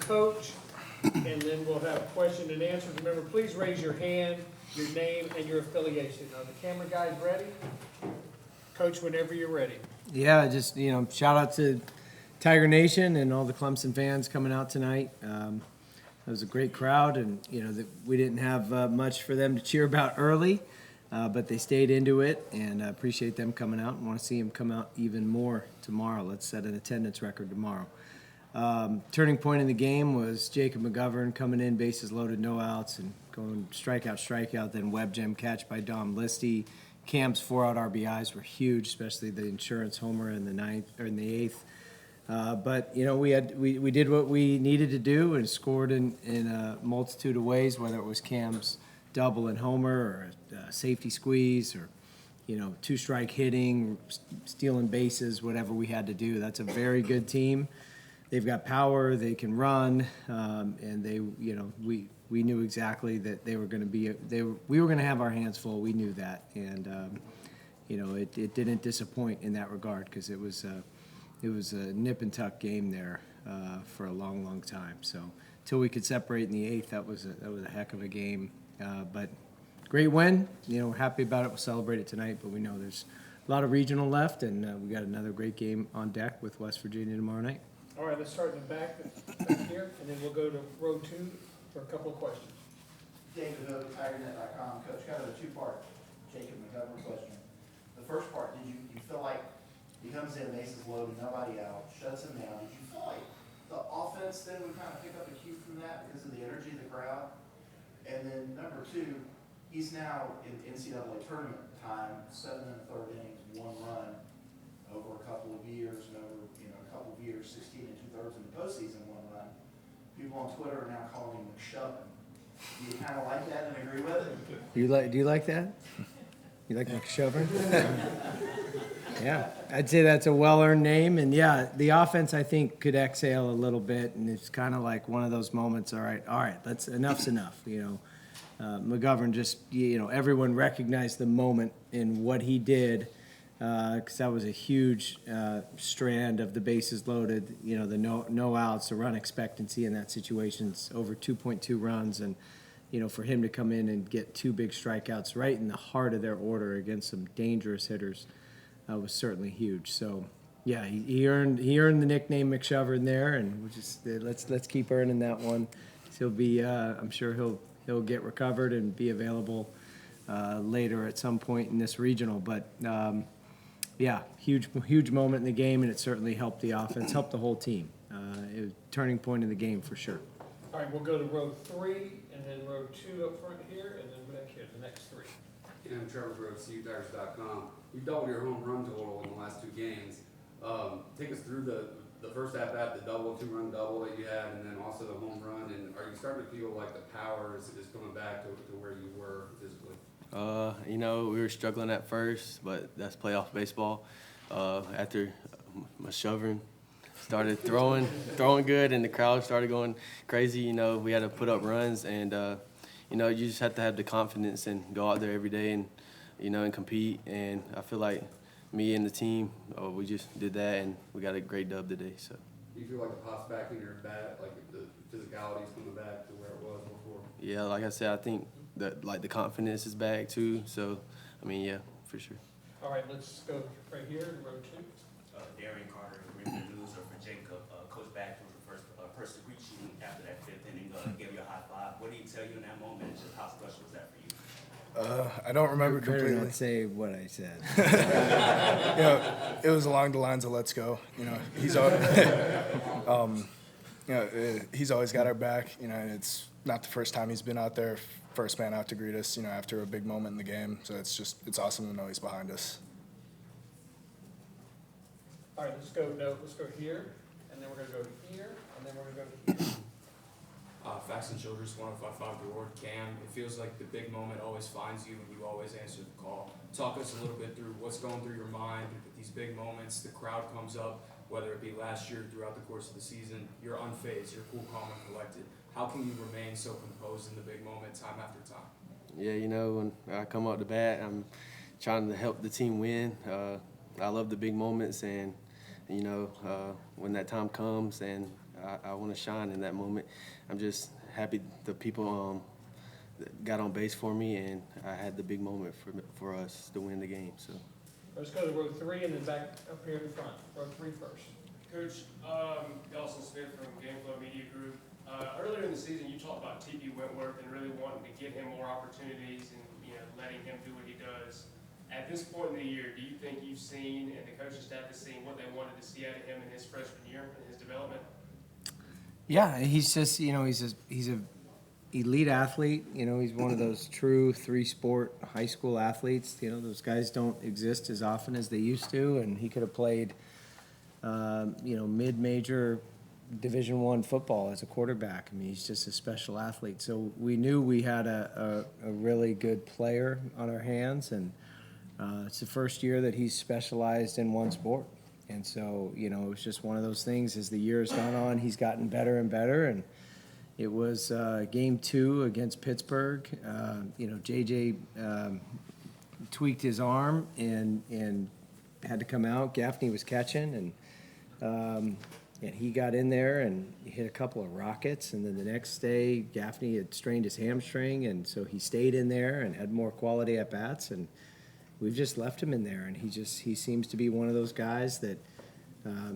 coach, and then we'll have question and answers. Remember, please raise your hand, your name, and your affiliation. Are the camera guys ready? Coach, whenever you're ready. Yeah, just, shout out to Tiger Nation and all the Clemson fans coming out tonight. It was a great crowd, and, we didn't have much for them to cheer about early, but they stayed into it, and I appreciate them coming out and want to see them come out even more tomorrow. Let's set an attendance record tomorrow. Turning point in the game was Jacob McGovern coming in, bases loaded, no outs, and going strikeout, then web gem catch by Dom Listy. Cam's 4-out RBIs were huge, especially the insurance homer in the eighth. But we did what we needed to do and scored in a multitude of ways, whether it was Cam's double and homer or a safety squeeze or two-strike hitting, stealing bases, whatever we had to do. That's a very good team. They've got power, they can run, and we knew exactly that they were going to be. We were going to have our hands full. We knew that, and it didn't disappoint in that regard because it was a nip and tuck game there for a long, long time. So until we could separate in the eighth, that was a heck of a game. But great win. We're happy about it. We'll celebrate it tonight, but we know there's a lot of regional left, and we got another great game on deck with West Virginia tomorrow night. All right, let's start in the back here, and then we'll go to row 2 for a couple of questions. David Hogue, TigerNet.com. Coach, got a two-part Jacob McGovern question. The first part, did you feel like he comes in, bases loaded, nobody out, shuts him down? Did you feel like the offense then would kind of pick up a cue from that because of the energy of the crowd? And then number 2, he's now in NCAA tournament time, 7 1/3 innings, 1 run over a couple of years, and over a couple of years, 16 2/3 in the postseason, 1 run. People on Twitter are now calling him McShovin. Do you kind of like that and agree with it? Do you like that? You like McShovin? Yeah, I'd say that's a well-earned name, and yeah, the offense I think could exhale a little bit, and it's kind of like one of those moments. All right, enough's enough. McGovern just, everyone recognized the moment in what he did, because that was a huge strand of the bases loaded. The no outs, the run expectancy in that situation's over 2.2 runs, and for him to come in and get 2 big strikeouts right in the heart of their order against some dangerous hitters was certainly huge. So yeah, he earned the nickname McShovin there, and we'll just let's keep earning that one. He'll be I'm sure he'll get recovered and be available later at some point in this regional, but. Yeah, huge moment in the game, and it certainly helped the offense, helped the whole team. It was a turning point in the game for sure. All right, we'll go to row 3, and then row 2 up front here, and then back here, the next 3. I'm Trevor Brooks, CUTigers.com. You doubled your home run total in the last 2 games. Take us through the first at bat, the 2-run double that you had, and then also the home run. And are you starting to feel like the power is coming back to where you were physically? We were struggling at first, but that's playoff baseball. After McShovin started throwing good, and the crowd started going crazy, we had to put up runs, and you just have to have the confidence and go out there every day and and compete. And I feel like me and the team, we just did that, and we got a great dub today. So. Do you feel like the pop's back in your bat, like the physicality's coming back to where it was before? Yeah, like I said, I think that the confidence is back too. So, yeah, for sure. All right, let's go right here in row 2. Darian Carter, River Loser for Jacob. Coach Bakich was the first person to greet you after that 5th inning, gave you a high five. What did he tell you in that moment? Just how special was that for you? I don't remember Better completely. not say what I said. It was along the lines of "Let's go." He's always, he's always got our back. And it's not the first time he's been out there, first man out to greet us. After a big moment in the game. So it's awesome to know he's behind us. All right, let's go here, and then we're going to go to here, and then we're going to go to here. Facts and Childress, 105.5 The Word. Cam, it feels like the big moment always finds you and you always answer the call. Talk us a little bit through what's going through your mind with these big moments. The crowd comes up, whether it be last year, throughout the course of the season. You're unfazed, you're cool, calm, and collected. How can you remain so composed in the big moment time after time? Yeah, when I come out to bat, I'm trying to help the team win. I love the big moments, and when that time comes and I want to shine in that moment. I'm just happy the people that got on base for me, and I had the big moment for us to win the game. So. Let's go to row 3 and then back up here in the front. Row 3 first. Coach, Dawson Smith from Gameflow Media Group. Earlier in the season, you talked about TP Wentworth and really wanting to give him more opportunities and letting him do what he does. At this point in the year, do you think you've seen and the coaching staff has seen what they wanted to see out of him in his freshman year and his development? Yeah, he's just he's a elite athlete. He's one of those true 3-sport high school athletes. Those guys don't exist as often as they used to, and he could have played mid-major Division I football as a quarterback. I mean, he's just a special athlete. So we knew we had a really good player on our hands, and it's the first year that he's specialized in one sport. And so, it was just one of those things. As the year has gone on, he's gotten better and better. And it was game 2 against Pittsburgh. JJ tweaked his arm and had to come out. Gaffney was catching, and he got in there and hit a couple of rockets. And then the next day, Gaffney had strained his hamstring, and so he stayed in there and had more quality at bats. And we've just left him in there, and he seems to be one of those guys that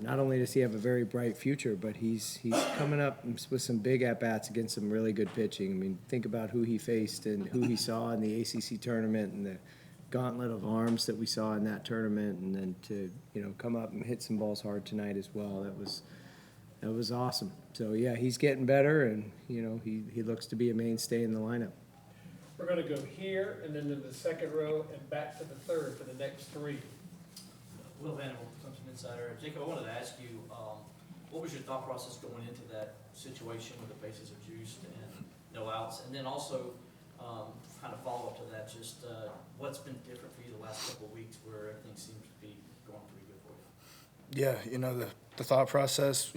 not only does he have a very bright future, but he's coming up with some big at bats against some really good pitching. I mean, think about who he faced and who he saw in the ACC tournament and the gauntlet of arms that we saw in that tournament, and then to come up and hit some balls hard tonight as well. That was awesome. So yeah, he's getting better, and he looks to be a mainstay in the lineup. We're going to go here and then to the second row and back to the third for the next 3. Will Vanderbilt, Clemson Insider. Jacob, I wanted to ask you, what was your thought process going into that situation where the bases are juiced and no outs? And then also, kind of follow up to that, just what's been different for you the last couple of weeks where everything seems to be going pretty good for you? Yeah, the thought process,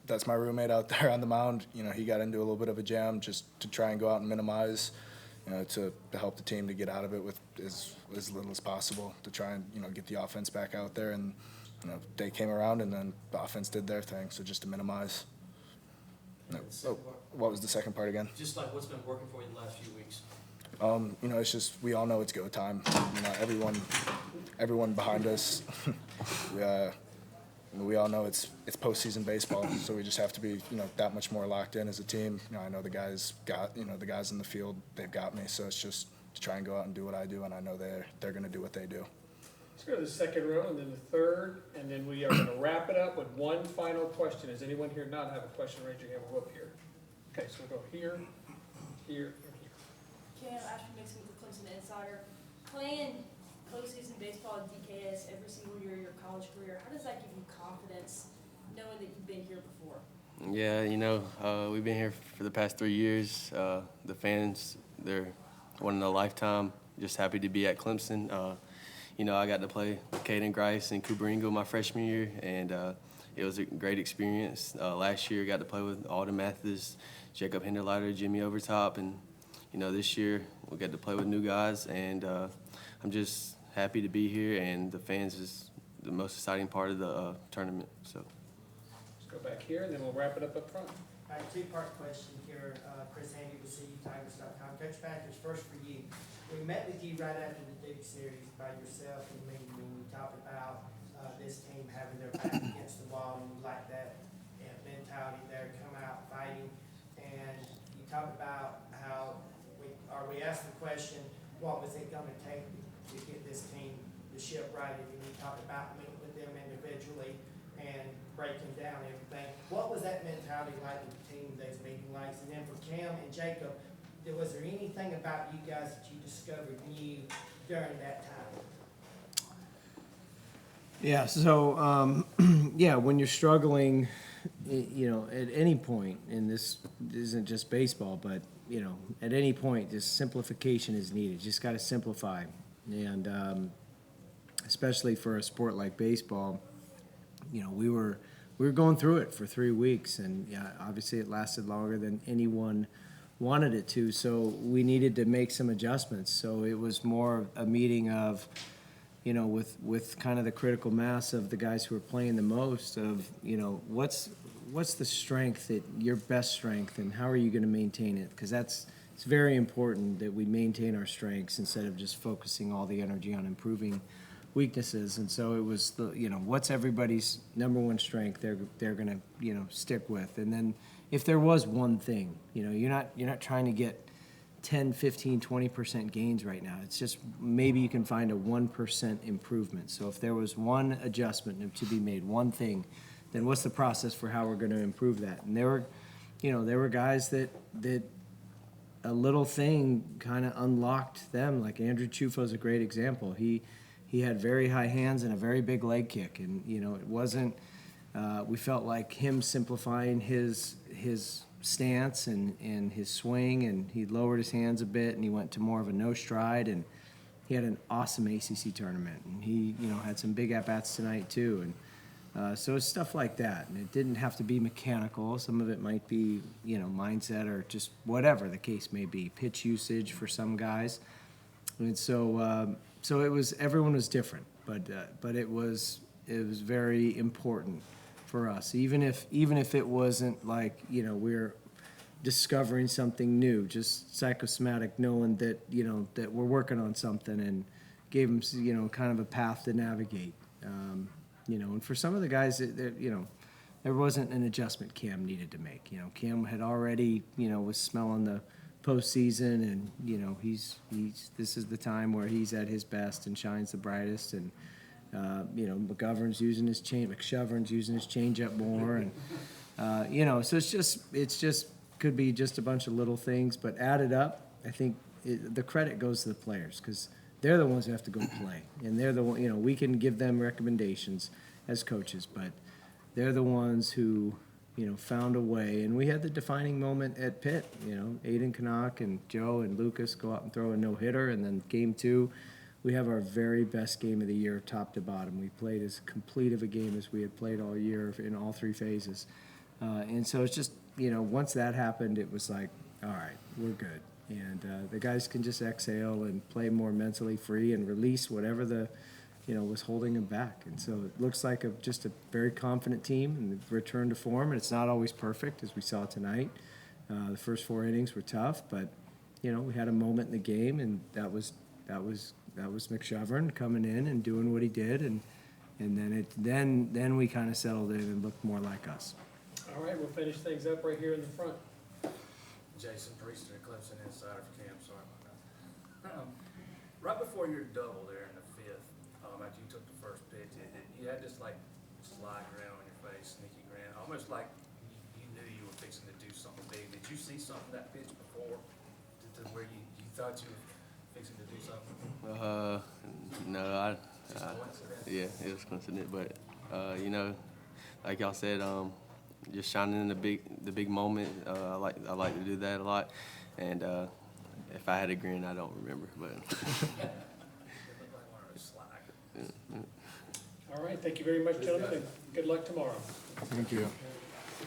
that's my roommate out there on the mound. He got into a little bit of a jam just to try and go out and minimize, to help the team to get out of it with as little as possible to try and, get the offense back out there. And, they came around and then the offense did their thing, so just to minimize. What was the second part again? Just like what's been working for you the last few weeks? It's just we all know it's go time. Everyone behind us. We all know it's postseason baseball, so we just have to be that much more locked in as a team. I know the guys the guys in the field, they've got me, so it's just to try and go out and do what I do, and I know they're going to do what they do. Let's go to the second row and then the third, and then we are going to wrap it up with one final question. Does anyone here not have a question? Raise your hand. We'll go up here. Okay, so we'll go here, here, and here. Cam, Ashton Mixon with the Clemson Insider. Playing postseason baseball at DKS every single year of your college career, how does that give you confidence knowing that you've been here before? Yeah, we've been here for the past 3 years. The fans, they're one in a lifetime. Just happy to be at Clemson. I got to play with Caden Grice and Cooper Ingle my freshman year, and it was a great experience. Last year, I got to play with Alden Mathis, Jacob Hinderleiter, Jimmy Overtop, and this year we got to play with new guys, and I'm just happy to be here, and the fans is the most exciting part of the tournament. So Let's go back here, and then we'll wrap it up front. All right, 2-part question here. Chris Handy with CUTigers.com. Coach Bakich, first for you. We met with you right after the Duke series by yourself and me when we talked about this team having their back against the wall, and you like that mentality there, come out fighting. And you talked about how we asked the question, what was it going to take to get this team, the ship righted? And you talked about meeting with them individually and breaking down everything. What was that mentality like with the team, those meeting likes? And then for Cam and Jacob, was there anything about you guys that you discovered new during that time? Yeah, so, when you're struggling, at any point, and this isn't just baseball, but, at any point, just simplification is needed. You just got to simplify. And especially for a sport like baseball, we were going through it for 3 weeks, and obviously it lasted longer than anyone wanted it to, so we needed to make some adjustments. So it was more a meeting of, with kind of the critical mass of the guys who are playing the most of, what's the strength that your best strength, and how are you going to maintain it? Because it's very important that we maintain our strengths instead of just focusing all the energy on improving weaknesses. And so it was what's everybody's number one strength they're going to stick with. And then if there was one thing, you're not trying to get 10, 15, 20% gains right now. It's just maybe you can find a 1% improvement. So if there was one adjustment to be made, one thing, then what's the process for how we're going to improve that? And there were guys that a little thing kind of unlocked them. Like Andrew Chufo's a great example. He had very high hands and a very big leg kick, and it wasn't. We felt like him simplifying his stance and his swing, and he lowered his hands a bit, and he went to more of a no stride, and he had an awesome ACC tournament, and he had some big at-bats tonight too. And so it's stuff like that, and it didn't have to be mechanical. Some of it might be mindset or just whatever the case may be, pitch usage for some guys. And so it was, everyone was different, but it was very important for us, even if it wasn't like we're discovering something new, just psychosomatic, knowing that that we're working on something, and gave them kind of a path to navigate. And for some of the guys, there wasn't an adjustment Cam needed to make. Cam had already was smelling the postseason, and this is the time where he's at his best and shines the brightest. And McGovern's using his McShovern's using his changeup more, and so it's just could be just a bunch of little things, but added up, I think the credit goes to the players, because they're the ones who have to go play, and they're the one. We can give them recommendations as coaches, but they're the ones who found a way. And we had the defining moment at Pitt. Aiden Canuck and Joe and Lucas go out and throw a no-hitter, and then game 2. We have our very best game of the year, top to bottom. We played as complete of a game as we had played all year in all 3 phases. And so it's just, once that happened, it was like, all right, we're good. And the guys can just exhale and play more mentally free and release whatever was holding them back. And so it looks like just a very confident team and return to form. And it's not always perfect, as we saw tonight. The first 4 innings were tough, but, we had a moment in the game, and that was McShovern coming in and doing what he did, and then we kind of settled in and looked more like us. All right, we'll finish things up right here in the front. Jason Priester, Clemson Insider for Cam. Sorry about that. Right before your double there in the 5th, after you took the first pitch, you had this like slide grin on your face, sneaky grin, almost like you knew you were fixing to do something big. Did you see something that pitch before to where you thought you were fixing to do something? No, yeah, it was coincident, but like y'all said, just shining in the big moment. I like to do that a lot, and if I had a grin, I don't remember, but. All right, thank you very much, gentlemen, and good luck tomorrow. Thank you.